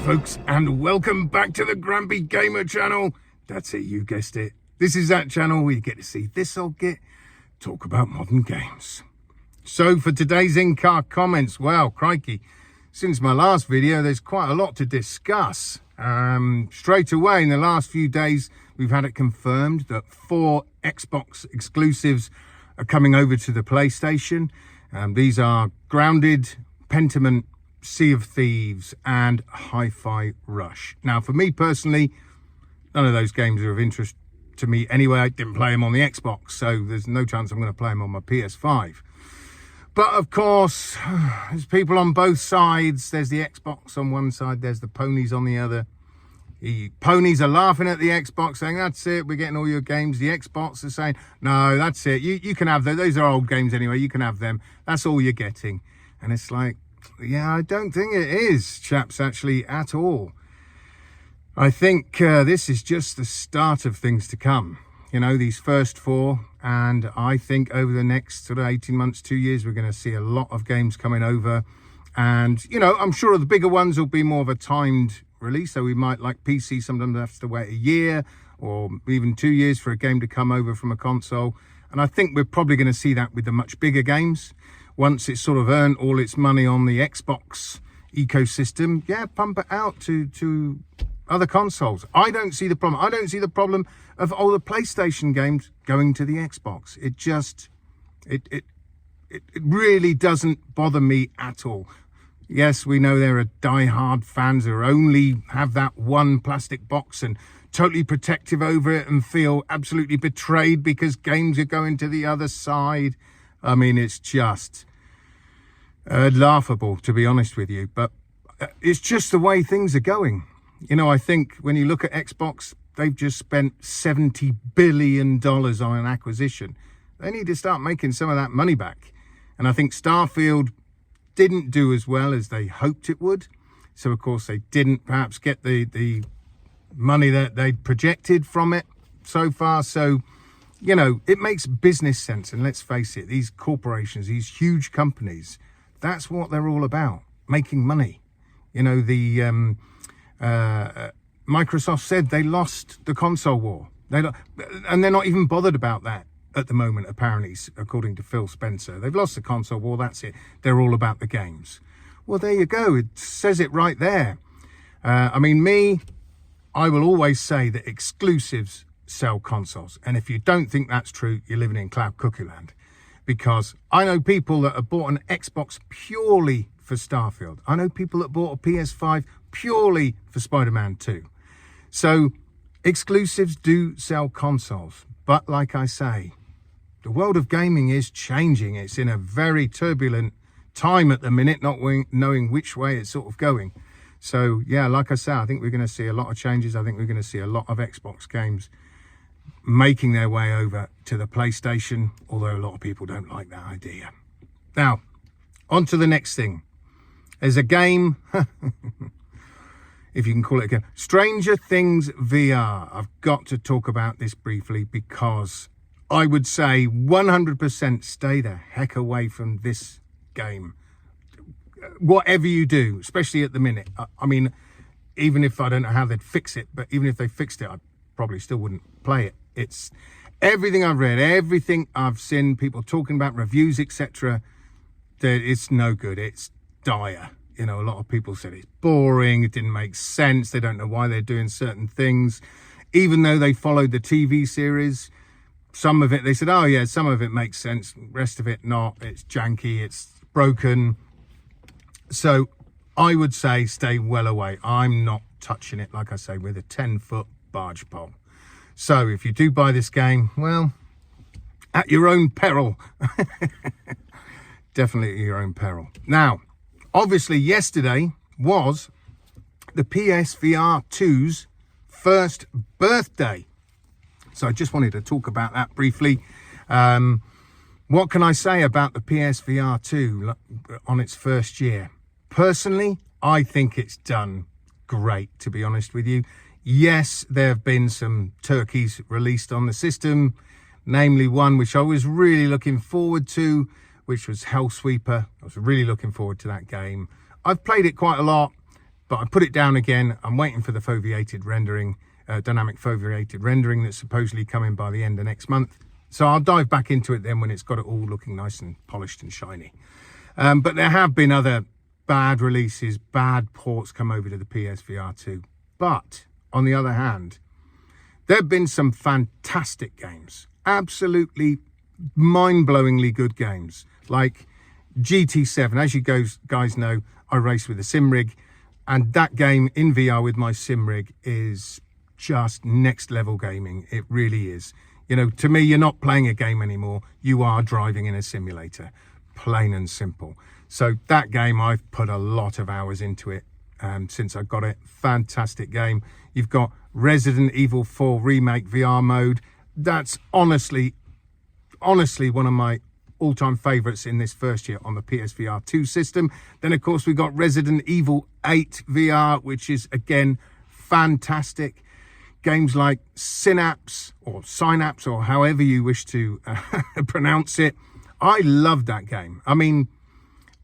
folks, and welcome back to the Grumpy Gamer channel. That's it, you guessed it. This is that channel where you get to see this old git talk about modern games. So for today's in-car comments, well, crikey, since my last video, there's quite a lot to discuss. Straight away, in the last few days, we've had it confirmed that 4 Xbox exclusives are coming over to the PlayStation. These are Grounded, Pentiment, Sea of Thieves and Hi-Fi Rush. Now, for me personally, none of those games are of interest to me anyway. I didn't play them on the Xbox, so there's no chance I'm going to play them on my PS5. But of course, there's people on both sides. There's the Xbox on one side, there's the ponies on the other. The ponies are laughing at the Xbox, saying, that's it, we're getting all your games. The Xbox are saying, no, that's it, you can have those. Those are old games anyway, you can have them. That's all you're getting. And it's like, yeah, I don't think it is, chaps, actually, at all. I think this is just the start of things to come. You know, these first 4, and I think over the next sort of 18 months, 2 years, we're going to see a lot of games coming over. And, you know, I'm sure the bigger ones will be more of a timed release. So we might, like PC, sometimes have to wait a year or even 2 years for a game to come over from a console. And I think we're probably going to see that with the much bigger games. Once it's sort of earned all its money on the Xbox ecosystem, yeah, pump it out to other consoles. I don't see the problem. I don't see the problem of all the PlayStation games going to the Xbox. It just, it really doesn't bother me at all. Yes, we know there are die-hard fans who only have that one plastic box and totally protective over it and feel absolutely betrayed because games are going to the other side. I mean, it's just laughable, to be honest with you. But it's just the way things are going. You know, I think when you look at Xbox, they've just spent $70 billion on an acquisition. They need to start making some of that money back. And I think Starfield didn't do as well as they hoped it would. So, of course, they didn't perhaps get the money that they'd projected from it so far. So, you know, it makes business sense. And let's face it, these corporations, these huge companies, that's what they're all about, making money. You know, the Microsoft said they lost the console war. And they're not even bothered about that at the moment, apparently, according to Phil Spencer. They've lost the console war, that's it. They're all about the games. Well, there you go. It says it right there. I mean, I will always say that exclusives sell consoles. And if you don't think that's true, you're living in cloud cookie land. Because I know people that have bought an Xbox purely for Starfield. I know people that bought a PS5 purely for Spider-Man 2. So exclusives do sell consoles. But like I say, the world of gaming is changing. It's in a very turbulent time at the minute, not knowing which way it's sort of going. So yeah, like I say, I think we're going to see a lot of changes. I think we're going to see a lot of Xbox games making their way over to the PlayStation, although a lot of people don't like that idea. Now, on to the next thing. There's a game, if you can call it a game, Stranger Things VR. I've got to talk about this briefly because I would say 100% stay the heck away from this game. Whatever you do, especially at the minute. I mean, even if I don't know how they'd fix it, but even if they fixed it, I probably still wouldn't play it. It's everything I've read, everything I've seen, people talking about reviews, etc. That it's no good. It's dire. You know, a lot of people said it's boring. It didn't make sense. They don't know why they're doing certain things, even though they followed the TV series. Some of it, they said, oh yeah, some of it makes sense. Rest of it, not. It's janky. It's broken. So I would say stay well away. I'm not touching it, like I say, with a 10-foot barge pole. So if you do buy this game, well, at your own peril. Definitely at your own peril. Now, obviously yesterday was the PSVR2's first birthday. So I just wanted to talk about that briefly. What can I say about the PSVR2 on its first year? Personally, I think it's done great, to be honest with you. Yes, there have been some turkeys released on the system, namely one which I was really looking forward to, which was Hellsweeper. I was really looking forward to that game. I've played it quite a lot. but I put it down again. I'm waiting for the foveated rendering, dynamic foveated rendering that's supposedly coming by the end of next month. So I'll dive back into it then when it's got it all looking nice and polished and shiny. But there have been other bad releases, bad ports come over to the PSVR2. But on the other hand, there have been some fantastic games, absolutely mind-blowingly good games, like GT7. As you guys know, I race with a sim rig, and that game in VR with my sim rig is just next level gaming. It really is. You know, to me, you're not playing a game anymore. You are driving in a simulator, plain and simple. So that game, I've put a lot of hours into it since I got it. Fantastic game. You've got Resident Evil 4 Remake VR mode. That's honestly one of my all-time favorites in this first year on the PSVR2 system. Then, of course, we've got Resident Evil 8 VR, which is, again, fantastic. Games like Synapse or however you wish to pronounce it. I love that game. I mean,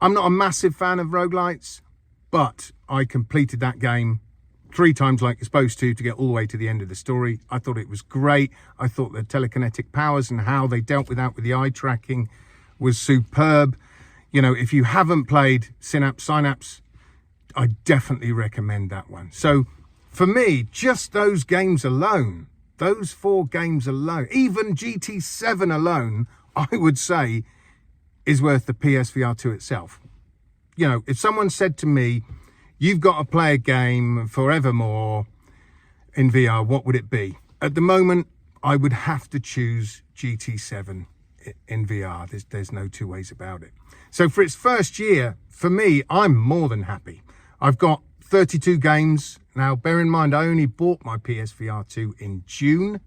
I'm not a massive fan of roguelites, but I completed that game 3 times like you're supposed to get all the way to the end of the story. I thought it was great. I thought the telekinetic powers and how they dealt with that with the eye tracking was superb. You know, if you haven't played Synapse, I definitely recommend that one. So for me, just those games alone, those 4 games alone, even GT7 alone, I would say is worth the PSVR2 itself. You know, if someone said to me, you've got to play a game forevermore in VR, what would it be? At the moment, I would have to choose GT7 in VR. There's no two ways about it. So for its first year, for me, I'm more than happy. I've got 32 games. Now, bear in mind, I only bought my PSVR2 in June.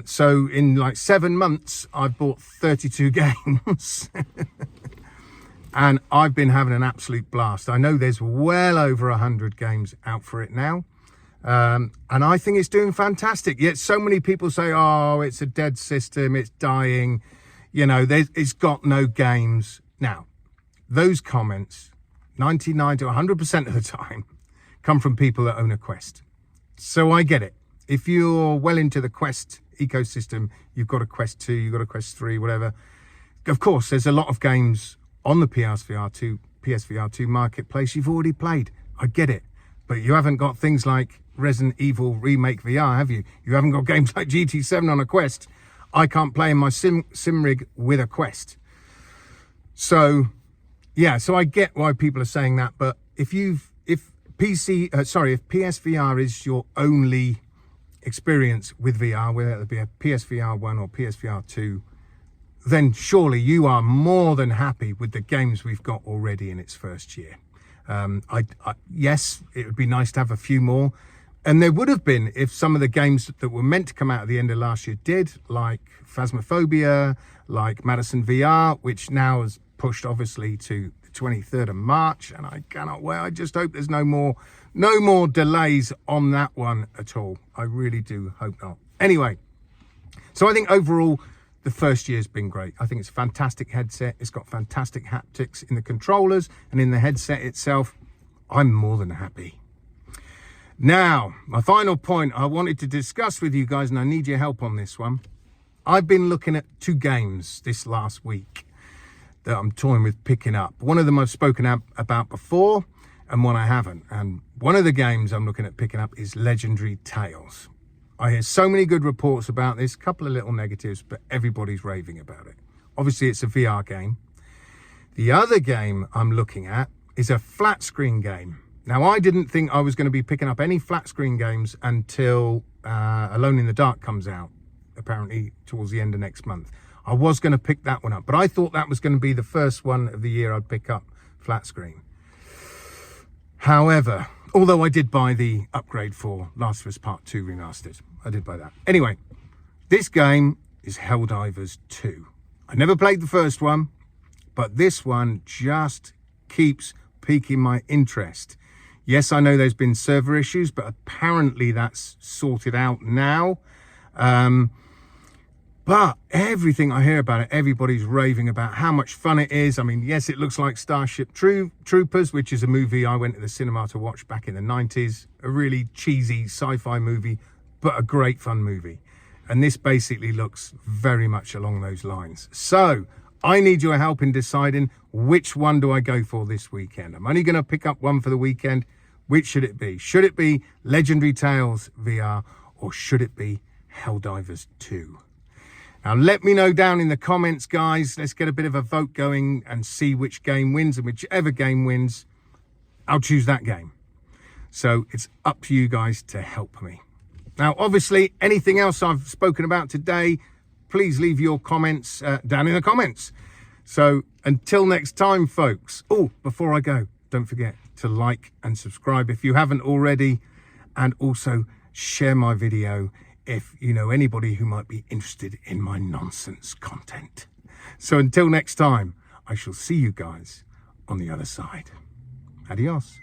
So in like 7 months, I've bought 32 games. And I've been having an absolute blast. I know there's well over 100 games out for it now. And I think it's doing fantastic. Yet so many people say, oh, it's a dead system, it's dying. You know, it's got no games. Now, those comments, 99 to 100% of the time, come from people that own a Quest. So I get it. If you're well into the Quest ecosystem, you've got a Quest 2, you've got a Quest 3, whatever. Of course, there's a lot of games on the PSVR2 marketplace you've already played. I get it. But you haven't got things like Resident Evil Remake VR, have you? You haven't got games like GT7 on a Quest. I can't play in my sim rig with a Quest. So, yeah, so I get why people are saying that. But if PSVR is your only experience with VR, whether it be a PSVR 1 or PSVR 2, then surely you are more than happy with the games we've got already in its first year. Yes, it would be nice to have a few more. And there would have been if some of the games that were meant to come out at the end of last year did, like Phasmophobia, like Madison VR, which now is pushed obviously to the 23rd of March. And I cannot wait. I just hope there's no more delays on that one at all. I really do hope not. Anyway, so I think overall, the first year's been great. I think it's a fantastic headset. It's got fantastic haptics in the controllers and in the headset itself. I'm more than happy. Now, my final point I wanted to discuss with you guys, and I need your help on this one. I've been looking at 2 games this last week that I'm toying with picking up. One of them I've spoken about before, and one I haven't. And one of the games I'm looking at picking up is Legendary Tales. I hear so many good reports about this, a couple of little negatives, but everybody's raving about it. Obviously, it's a VR game. The other game I'm looking at is a flat screen game. Now, I didn't think I was going to be picking up any flat screen games until Alone in the Dark comes out, apparently towards the end of next month. I was going to pick that one up, but I thought that was going to be the first one of the year I'd pick up flat screen. However, although I did buy the upgrade for Last of Us Part 2 Remastered. I did buy that. Anyway, this game is Helldivers 2. I never played the first one, but this one just keeps piquing my interest. Yes, I know there's been server issues, but apparently that's sorted out now. But everything I hear about it, everybody's raving about how much fun it is. I mean, yes, it looks like Starship Troopers, which is a movie I went to the cinema to watch back in the 90s. A really cheesy sci-fi movie, but a great fun movie. And this basically looks very much along those lines. So I need your help in deciding which one do I go for this weekend. I'm only going to pick up one for the weekend. Which should it be? Should it be Legendary Tales VR, or should it be Helldivers 2? Now, let me know down in the comments, guys. Let's get a bit of a vote going and see which game wins. And whichever game wins, I'll choose that game. So it's up to you guys to help me. Now, obviously, anything else I've spoken about today, please leave your comments down in the comments. So until next time, folks. Oh, before I go, don't forget to like and subscribe if you haven't already. And also share my video if you know anybody who might be interested in my nonsense content. So until next time, I shall see you guys on the other side. Adios.